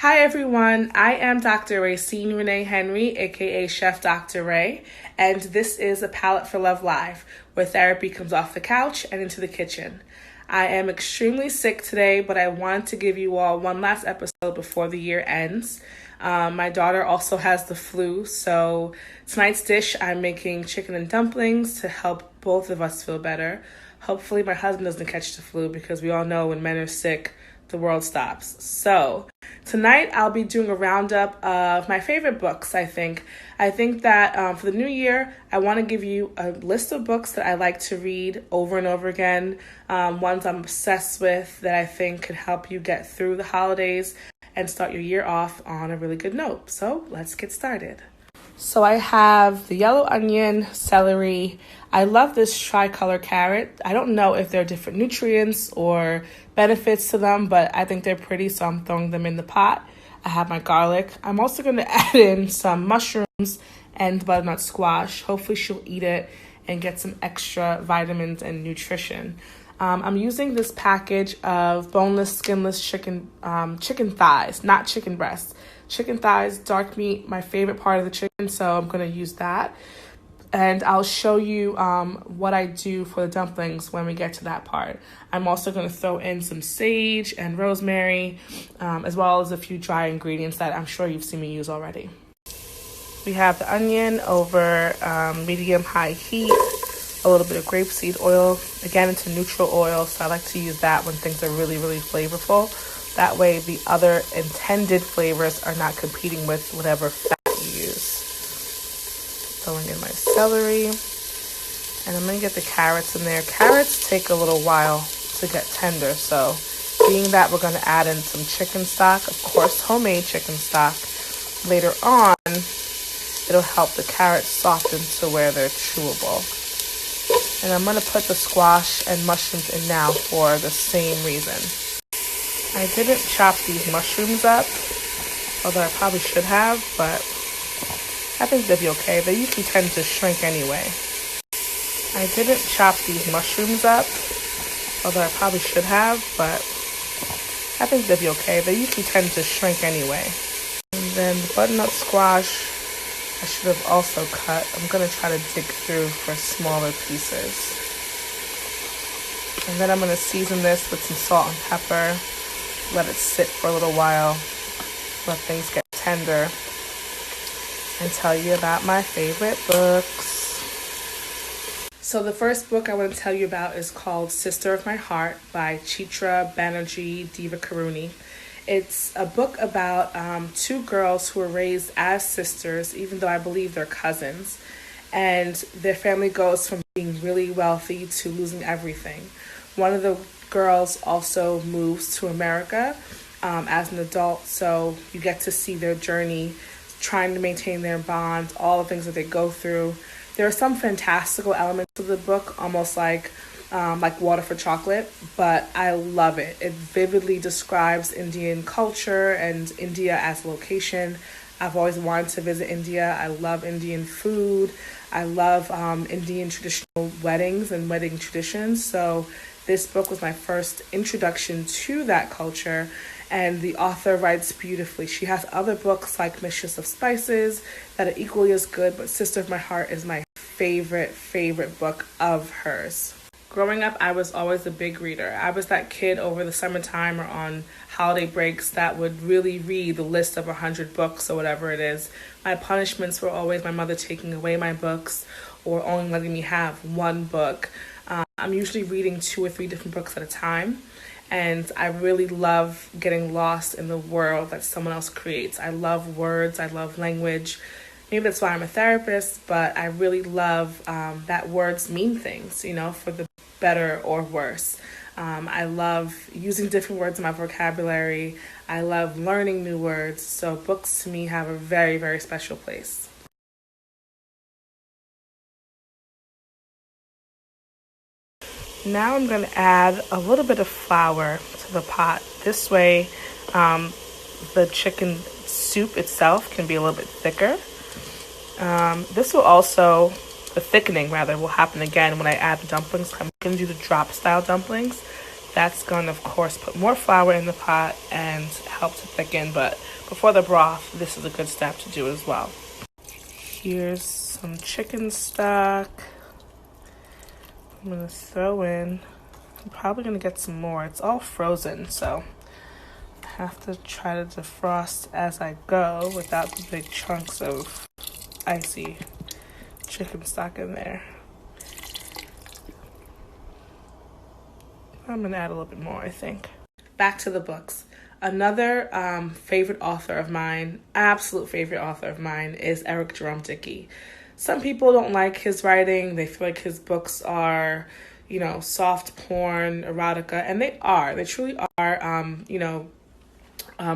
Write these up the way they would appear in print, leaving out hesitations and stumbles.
Hi everyone, I am Dr. Racine Renee Henry, aka Chef Dr. Ray, and this is A Palette for Love Live, where therapy comes off the couch and into the kitchen. I am extremely sick today, but I want to give you all one last episode before the year ends. My daughter also has the flu, so tonight's dish I'm making chicken and dumplings to help both of us feel better. Hopefully my husband doesn't catch the flu because we all know when men are sick, the world stops. So tonight I'll be doing a roundup of my favorite books, I think. I think that for the new year, I want to give you a list of books that I like to read over and over again, ones I'm obsessed with that I think could help you get through the holidays and start your year off on a really good note. So let's get started. So I have the yellow onion, celery. I love this tricolor carrot. I don't know if there are different nutrients or benefits to them, but I think they're pretty, so I'm throwing them in the pot. I have my garlic. I'm also going to add in some mushrooms and butternut squash. Hopefully she'll eat it and get some extra vitamins and nutrition. I'm using this package of boneless, skinless chicken thighs, not chicken breasts. Chicken thighs, dark meat, my favorite part of the chicken, so I'm going to use that. And I'll show you what I do for the dumplings when we get to that part. I'm also going to throw in some sage and rosemary, as well as a few dry ingredients that I'm sure you've seen me use already. We have the onion over medium-high heat, a little bit of grapeseed oil. Again, it's a neutral oil, so I like to use that when things are really, really flavorful. That way, the other intended flavors are not competing with whatever fat you use. Throwing in my celery. And I'm going to get the carrots in there. Carrots take a little while to get tender, so being that we're going to add in some chicken stock, of course, homemade chicken stock. Later on, it'll help the carrots soften to where they're chewable. And I'm going to put the squash and mushrooms in now for the same reason. I didn't chop these mushrooms up, although I probably should have, but I think they'll be okay. They usually tend to shrink anyway. I didn't chop these mushrooms up, although I probably should have, but I think they'll be okay. They usually tend to shrink anyway. And then the butternut squash, I should have also cut. I'm going to try to dig through for smaller pieces. And then I'm going to season this with some salt and pepper. Let it sit for a little while, let things get tender, and tell you about my favorite books. So the first book I want to tell you about is called Sister of My Heart by Chitra Banerjee Divakaruni. It's a book about two girls who were raised as sisters, even though I believe they're cousins, and their family goes from being really wealthy to losing everything. One of the girls also moves to America as an adult, so you get to see their journey, trying to maintain their bond, all the things that they go through. There are some fantastical elements of the book, almost like Water for Chocolate, but I love it. It vividly describes Indian culture and India as a location. I've always wanted to visit India. I love Indian food. I love Indian traditional weddings and wedding traditions, so this book was my first introduction to that culture, and the author writes beautifully. She has other books like Mistress of Spices that are equally as good, but Sister of My Heart is my favorite book of hers. Growing up, I was always a big reader. I was that kid over the summertime or on holiday breaks that would really read the list of 100 books or whatever it is. My punishments were always my mother taking away my books or only letting me have one book. I'm usually reading 2 or 3 different books at a time, and I really love getting lost in the world that someone else creates. I love words, I love language. Maybe that's why I'm a therapist, but I really love that words mean things, for the better or worse. I love using different words in my vocabulary. I love learning new words, so books to me have a very, very special place. Now I'm going to add a little bit of flour to the pot. This way, the chicken soup itself can be a little bit thicker. The thickening will happen again when I add the dumplings. I'm going to do the drop style dumplings. That's going to, of course, put more flour in the pot and help to thicken. But before the broth, this is a good step to do as well. Here's some chicken stock. I'm going to throw in. I'm probably going to get some more. It's all frozen, so I have to try to defrost as I go without the big chunks of icy chicken stock in there. I'm going to add a little bit more, I think. Back to the books. Another favorite author of mine, absolute favorite author of mine, is Eric Jerome Dickey. Some people don't like his writing. They feel like his books are, soft porn, erotica, and they are. They truly are,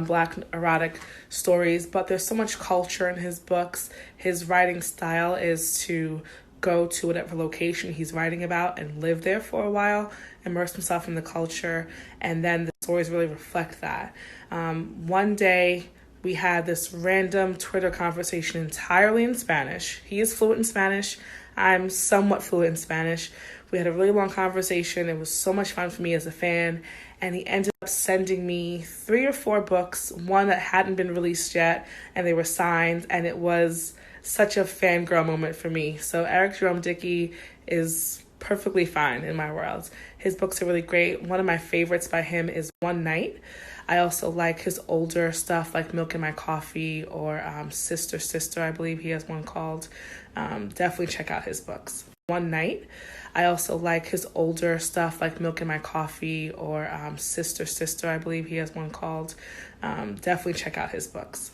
Black erotic stories, but there's so much culture in his books. His writing style is to go to whatever location he's writing about and live there for a while, immerse himself in the culture, and then the stories really reflect that. One day, we had this random Twitter conversation entirely in Spanish. He is fluent in Spanish. I'm somewhat fluent in Spanish. We had a really long conversation. It was so much fun for me as a fan. And he ended up sending me 3 or 4 books, one that hadn't been released yet, and they were signed. And it was such a fangirl moment for me. So Eric Jerome Dickey is perfectly fine in my world. His books are really great. One of my favorites by him is One Night. I also like his older stuff like Milk in My Coffee or Sister, Sister, I believe he has one called. Definitely check out his books. One Night. I also like his older stuff like Milk in My Coffee or Sister, Sister, I believe he has one called. Definitely check out his books.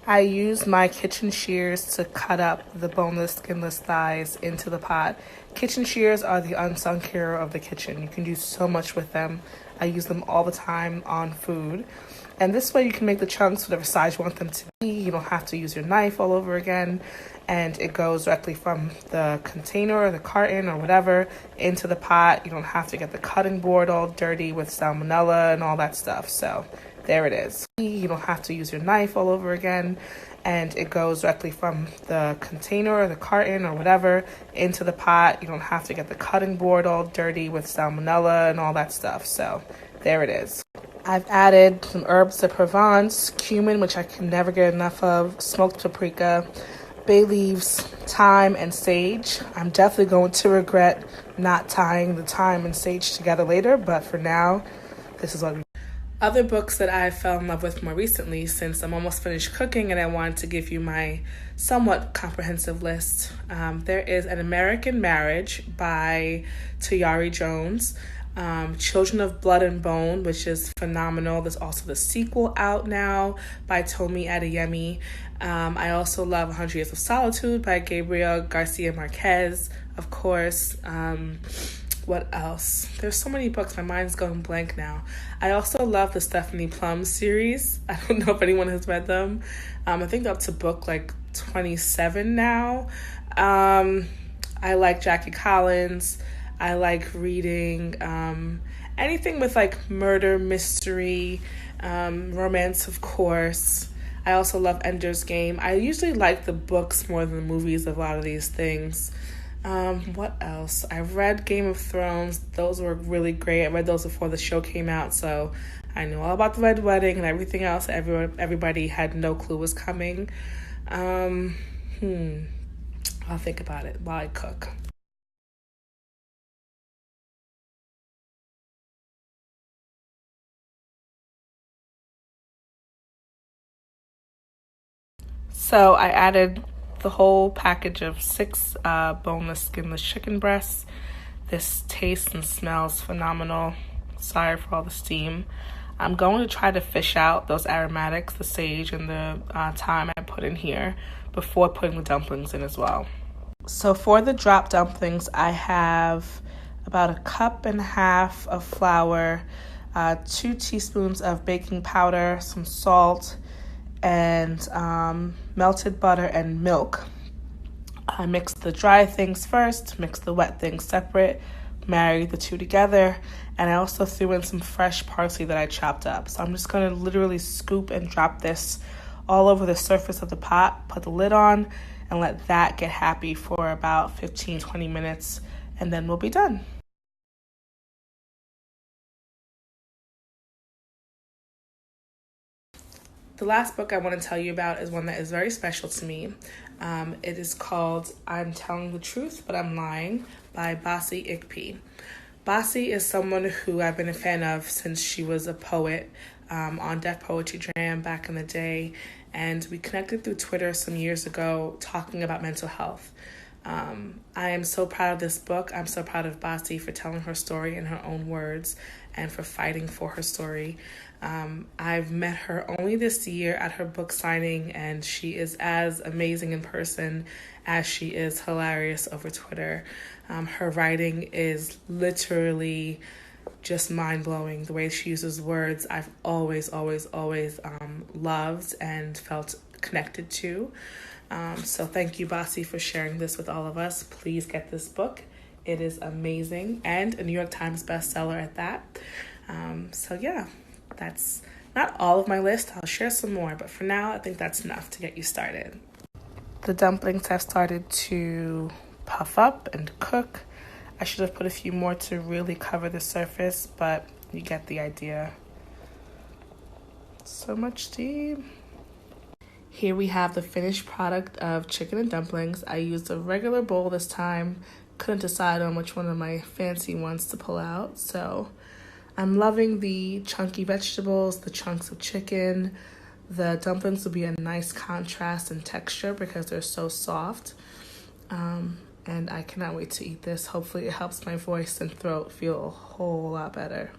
I use my kitchen shears to cut up the boneless, skinless thighs into the pot. Kitchen shears are the unsung hero of the kitchen. You can do so much with them. I use them all the time on food. And this way you can make the chunks whatever size you want them to be. You don't have to use your knife all over again. And it goes directly from the container or the carton or whatever into the pot. You don't have to get the cutting board all dirty with salmonella and all that stuff. So there it is. You don't have to use your knife all over again. And it goes directly from the container or the carton or whatever into the pot. You don't have to get the cutting board all dirty with salmonella and all that stuff. So there it is. I've added some herbs de Provence, cumin, which I can never get enough of, smoked paprika, bay leaves, thyme, and sage. I'm definitely going to regret not tying the thyme and sage together later, but for now, this is what we. Other books that I fell in love with more recently, since I'm almost finished cooking and I wanted to give you my somewhat comprehensive list, there is An American Marriage by Tayari Jones. Children of Blood and Bone, which is phenomenal. There's also the sequel out now by Tomi Adeyemi. I also love 100 Years of Solitude by Gabriel Garcia Marquez, of course. What else? There's so many books. My mind's going blank now. I also love the Stephanie Plum series. I don't know if anyone has read them. I think they're up to book like 27 now. I like Jackie Collins. I like reading anything with like murder, mystery, romance, of course. I also love Ender's Game. I usually like the books more than the movies of a lot of these things. What else? I read Game of Thrones. Those were really great. I read those before the show came out, so I knew all about the Red Wedding and everything else. Everybody had no clue was coming. I'll think about it while I cook. So I added the whole package of 6 boneless, skinless chicken breasts. This tastes and smells phenomenal. Sorry for all the steam. I'm going to try to fish out those aromatics, the sage and the thyme I put in here before putting the dumplings in as well. So for the drop dumplings, I have about 1.5 cups of flour, 2 teaspoons of baking powder, some salt, and melted butter and milk. I mix the dry things first, mix the wet things separate, marry the two together, and I also threw in some fresh parsley that I chopped up. So I'm just going to literally scoop and drop this all over the surface of the pot, put the lid on, and let that get happy for about 15-20 minutes, and then we'll be done. The last book I want to tell you about is one that is very special to me. It is called I'm Telling the Truth, But I'm Lying by Basi Ikpi. Basi is someone who I've been a fan of since she was a poet on Def Poetry Jam back in the day, and we connected through Twitter some years ago talking about mental health. I am so proud of this book. I'm so proud of Basi for telling her story in her own words and for fighting for her story. I've met her only this year at her book signing, and she is as amazing in person as she is hilarious over Twitter. Her writing is literally just mind-blowing. The way she uses words, I've always loved and felt connected to. So thank you, Basi, for sharing this with all of us. Please get this book. It is amazing, and a New York Times bestseller at that. So yeah, that's not all of my list. I'll share some more, but for now, I think that's enough to get you started. The dumplings have started to puff up and cook. I should have put a few more to really cover the surface, but you get the idea. So much steam. Here we have the finished product of chicken and dumplings. I used a regular bowl this time. Couldn't decide on which one of my fancy ones to pull out, so I'm loving the chunky vegetables, the chunks of chicken. The dumplings will be a nice contrast in texture because they're so soft. And I cannot wait to eat this. Hopefully it helps my voice and throat feel a whole lot better.